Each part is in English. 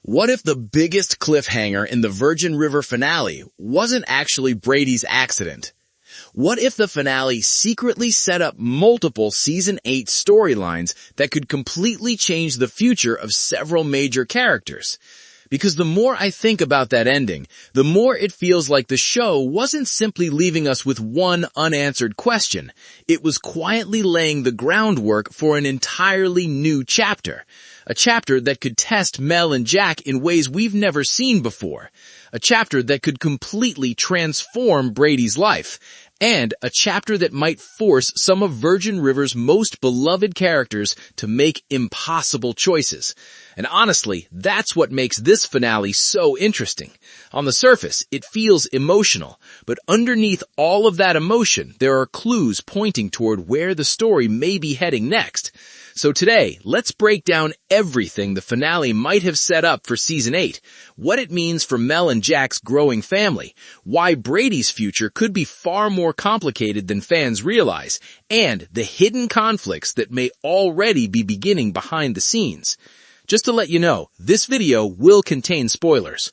What if the biggest cliffhanger in the Virgin River finale wasn't actually Brady's accident? What if the finale secretly set up multiple Season 8 storylines that could completely change the future of several major characters? Because the more I think about that ending, the more it feels like the show wasn't simply leaving us with one unanswered question. It was quietly laying the groundwork for an entirely new chapter. A chapter that could test Mel and Jack in ways we've never seen before. A chapter that could completely transform Brady's life. And a chapter that might force some of Virgin River's most beloved characters to make impossible choices. And honestly, that's what makes this finale so interesting. On the surface, it feels emotional, but underneath all of that emotion, there are clues pointing toward where the story may be heading next. So today, let's break down everything the finale might have set up for Season 8, what it means for Mel and Jack's growing family, why Brady's future could be far more complicated than fans realize, and the hidden conflicts that may already be beginning behind the scenes. Just to let you know, this video will contain spoilers.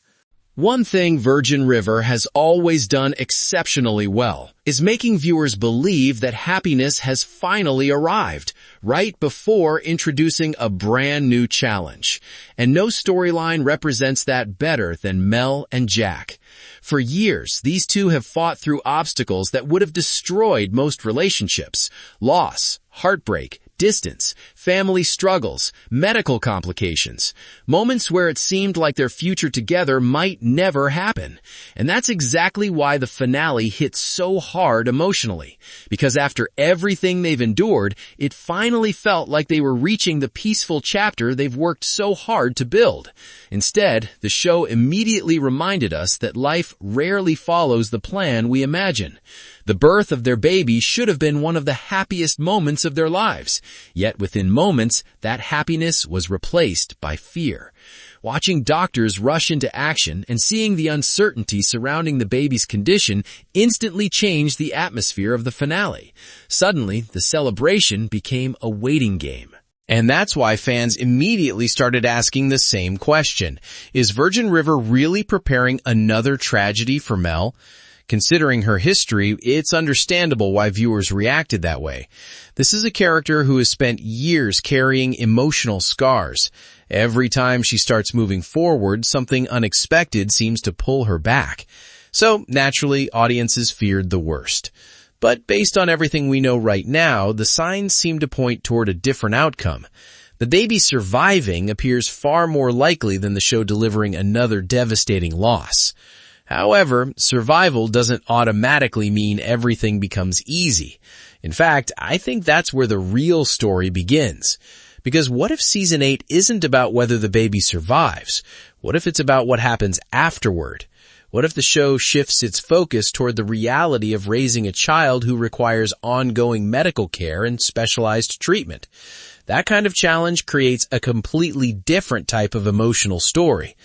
One thing Virgin River has always done exceptionally well is making viewers believe that happiness has finally arrived, right before introducing a brand new challenge. And no storyline represents that better than Mel and Jack. For years, these two have fought through obstacles that would have destroyed most relationships: loss, heartbreak, distance, family struggles, medical complications, moments where it seemed like their future together might never happen. And that's exactly why the finale hit so hard emotionally, because after everything they've endured, it finally felt like they were reaching the peaceful chapter they've worked so hard to build. Instead, the show immediately reminded us that life rarely follows the plan we imagine. The birth of their baby should have been one of the happiest moments of their lives, yet within moments, that happiness was replaced by fear. Watching doctors rush into action and seeing the uncertainty surrounding the baby's condition instantly changed the atmosphere of the finale. Suddenly, the celebration became a waiting game. And that's why fans immediately started asking the same question. Is Virgin River really preparing another tragedy for Mel? Considering her history, it's understandable why viewers reacted that way. This is a character who has spent years carrying emotional scars. Every time she starts moving forward, something unexpected seems to pull her back. So, naturally, audiences feared the worst. But based on everything we know right now, the signs seem to point toward a different outcome. The baby surviving appears far more likely than the show delivering another devastating loss. However, survival doesn't automatically mean everything becomes easy. In fact, I think that's where the real story begins. Because what if Season 8 isn't about whether the baby survives? What if it's about what happens afterward? What if the show shifts its focus toward the reality of raising a child who requires ongoing medical care and specialized treatment? That kind of challenge creates a completely different type of emotional story.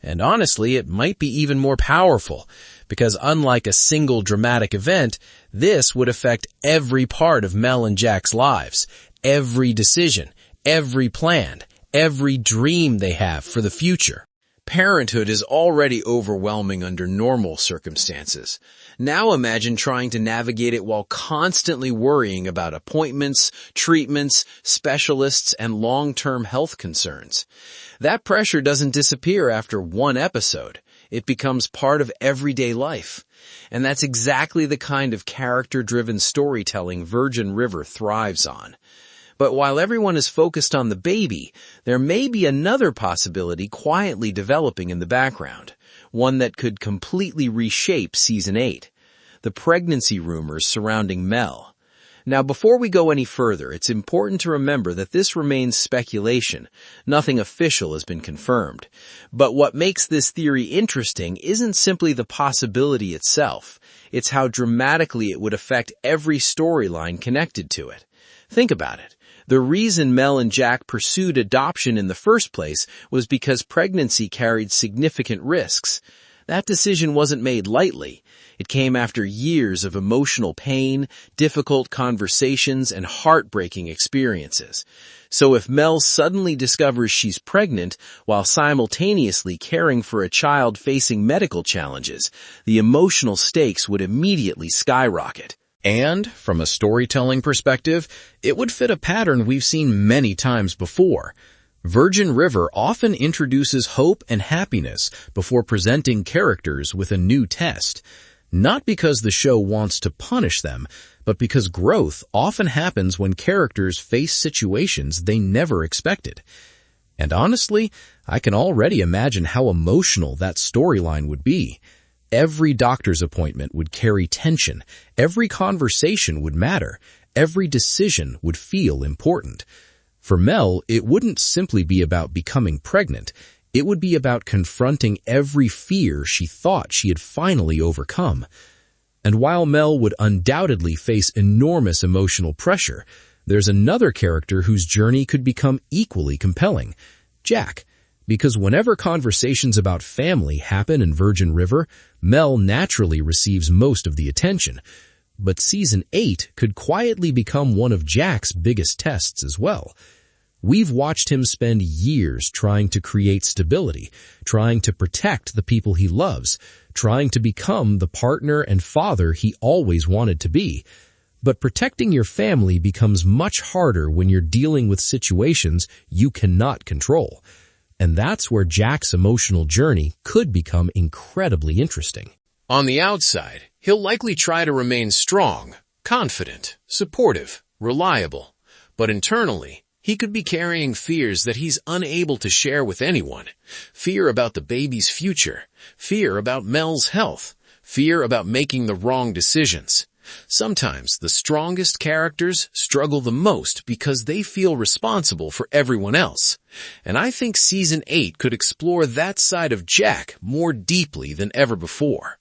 And honestly, it might be even more powerful, because unlike a single dramatic event, this would affect every part of Mel and Jack's lives, every decision, every plan, every dream they have for the future. Parenthood is already overwhelming under normal circumstances. Now imagine trying to navigate it while constantly worrying about appointments, treatments, specialists, and long-term health concerns. That pressure doesn't disappear after one episode. It becomes part of everyday life. And that's exactly the kind of character-driven storytelling Virgin River thrives on. But while everyone is focused on the baby, there may be another possibility quietly developing in the background, one that could completely reshape Season 8. The pregnancy rumors surrounding Mel. Now, before we go any further, it's important to remember that this remains speculation. Nothing official has been confirmed. But what makes this theory interesting isn't simply the possibility itself. It's how dramatically it would affect every storyline connected to it. Think about it. The reason Mel and Jack pursued adoption in the first place was because pregnancy carried significant risks. That decision wasn't made lightly. It came after years of emotional pain, difficult conversations, and heartbreaking experiences. So if Mel suddenly discovers she's pregnant while simultaneously caring for a child facing medical challenges, the emotional stakes would immediately skyrocket. And, from a storytelling perspective, it would fit a pattern we've seen many times before. Virgin River often introduces hope and happiness before presenting characters with a new test. Not because the show wants to punish them, but because growth often happens when characters face situations they never expected. And honestly, I can already imagine how emotional that storyline would be. Every doctor's appointment would carry tension, every conversation would matter, every decision would feel important. For Mel, it wouldn't simply be about becoming pregnant. It would be about confronting every fear she thought she had finally overcome. And while Mel would undoubtedly face enormous emotional pressure, there's another character whose journey could become equally compelling, Jack. Because whenever conversations about family happen in Virgin River, Mel naturally receives most of the attention. But Season 8 could quietly become one of Jack's biggest tests as well. We've watched him spend years trying to create stability, trying to protect the people he loves, trying to become the partner and father he always wanted to be. But protecting your family becomes much harder when you're dealing with situations you cannot control. And that's where Jack's emotional journey could become incredibly interesting. On the outside, he'll likely try to remain strong, confident, supportive, reliable. But internally, he could be carrying fears that he's unable to share with anyone. Fear about the baby's future, fear about Mel's health, fear about making the wrong decisions. Sometimes the strongest characters struggle the most because they feel responsible for everyone else. And I think Season 8 could explore that side of Jack more deeply than ever before.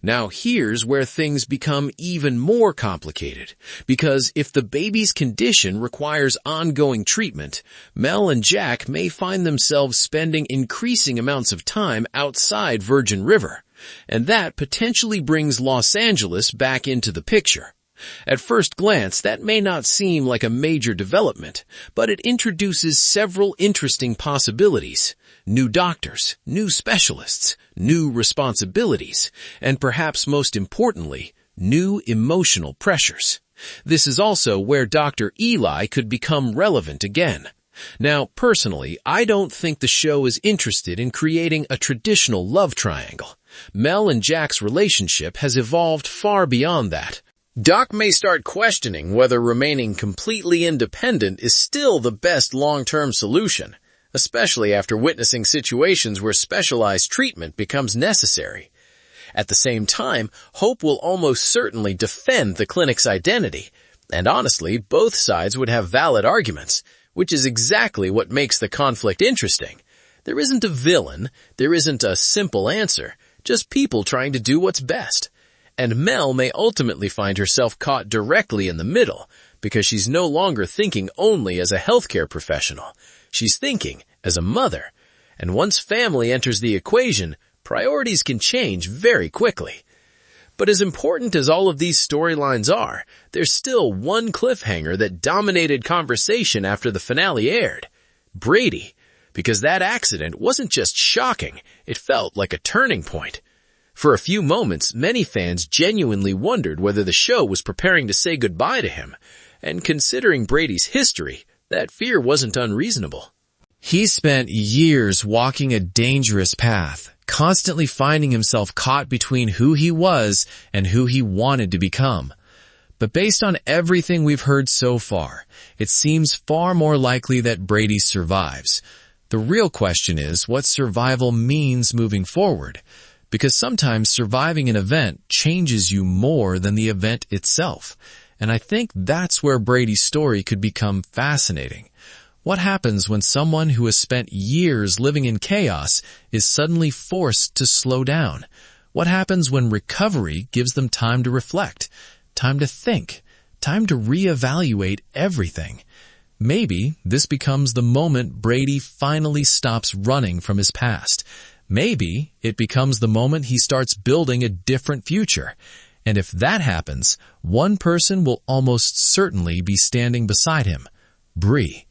Now here's where things become even more complicated, because if the baby's condition requires ongoing treatment, Mel and Jack may find themselves spending increasing amounts of time outside Virgin River, and that potentially brings Los Angeles back into the picture. At first glance, that may not seem like a major development, but it introduces several interesting possibilities. New doctors, new specialists, new responsibilities, and perhaps most importantly, new emotional pressures. This is also where Dr. Eli could become relevant again. Now, personally, I don't think the show is interested in creating a traditional love triangle. Mel and Jack's relationship has evolved far beyond that. Doc may start questioning whether remaining completely independent is still the best long-term solution, especially after witnessing situations where specialized treatment becomes necessary. At the same time, Hope will almost certainly defend the clinic's identity, and honestly, both sides would have valid arguments, which is exactly what makes the conflict interesting. There isn't a villain, there isn't a simple answer, just people trying to do what's best. And Mel may ultimately find herself caught directly in the middle, because she's no longer thinking only as a healthcare professional. She's thinking as a mother. And once family enters the equation, priorities can change very quickly. But as important as all of these storylines are, there's still one cliffhanger that dominated conversation after the finale aired. Brady. Because that accident wasn't just shocking, it felt like a turning point. For a few moments, many fans genuinely wondered whether the show was preparing to say goodbye to him, and considering Brady's history, that fear wasn't unreasonable. He spent years walking a dangerous path, constantly finding himself caught between who he was and who he wanted to become. But based on everything we've heard so far, it seems far more likely that Brady survives. The real question is what survival means moving forward. Because sometimes surviving an event changes you more than the event itself. And I think that's where Brady's story could become fascinating. What happens when someone who has spent years living in chaos is suddenly forced to slow down? What happens when recovery gives them time to reflect, time to think, time to reevaluate everything? Maybe this becomes the moment Brady finally stops running from his past. Maybe it becomes the moment he starts building a different future. And if that happens, one person will almost certainly be standing beside him, Brie.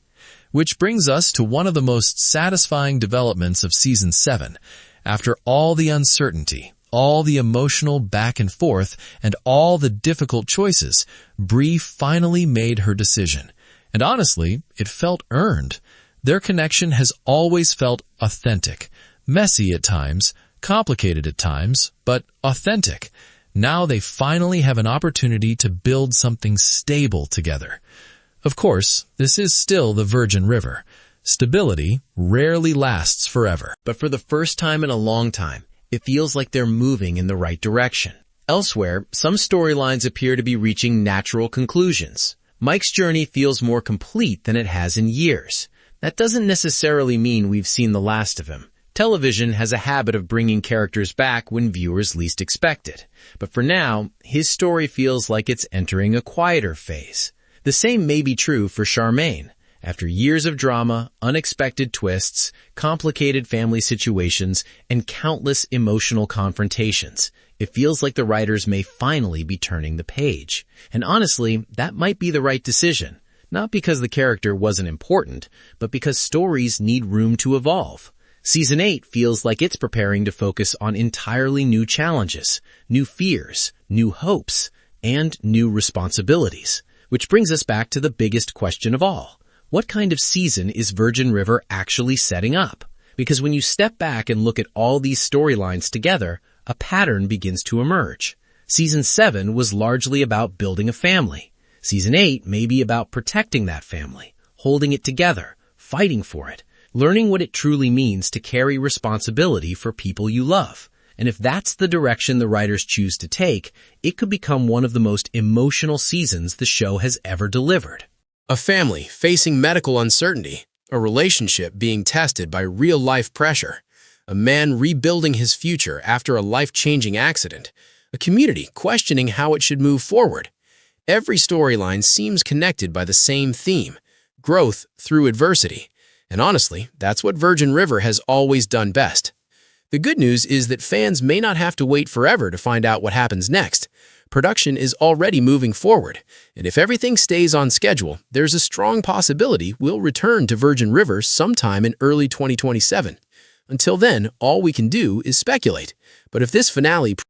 Which brings us to one of the most satisfying developments of Season 7. After all the uncertainty, all the emotional back and forth, and all the difficult choices, Brie finally made her decision. And honestly, it felt earned. Their connection has always felt authentic. Messy at times, complicated at times, but authentic. Now they finally have an opportunity to build something stable together. Of course, this is still the Virgin River. Stability rarely lasts forever. But for the first time in a long time, it feels like they're moving in the right direction. Elsewhere, some storylines appear to be reaching natural conclusions. Mike's journey feels more complete than it has in years. That doesn't necessarily mean we've seen the last of him. Television has a habit of bringing characters back when viewers least expect it. But for now, his story feels like it's entering a quieter phase. The same may be true for Charmaine. After years of drama, unexpected twists, complicated family situations, and countless emotional confrontations, it feels like the writers may finally be turning the page. And honestly, that might be the right decision. Not because the character wasn't important, but because stories need room to evolve. Season 8 feels like it's preparing to focus on entirely new challenges, new fears, new hopes, and new responsibilities. Which brings us back to the biggest question of all. What kind of season is Virgin River actually setting up? Because when you step back and look at all these storylines together, a pattern begins to emerge. Season 7 was largely about building a family. Season 8 may be about protecting that family, holding it together, fighting for it, learning what it truly means to carry responsibility for people you love. And if that's the direction the writers choose to take, it could become one of the most emotional seasons the show has ever delivered. A family facing medical uncertainty, a relationship being tested by real-life pressure, a man rebuilding his future after a life-changing accident, a community questioning how it should move forward. Every storyline seems connected by the same theme, growth through adversity. And honestly, that's what Virgin River has always done best. The good news is that fans may not have to wait forever to find out what happens next. Production is already moving forward, and if everything stays on schedule, there's a strong possibility we'll return to Virgin River sometime in early 2027. Until then, all we can do is speculate. But if this finale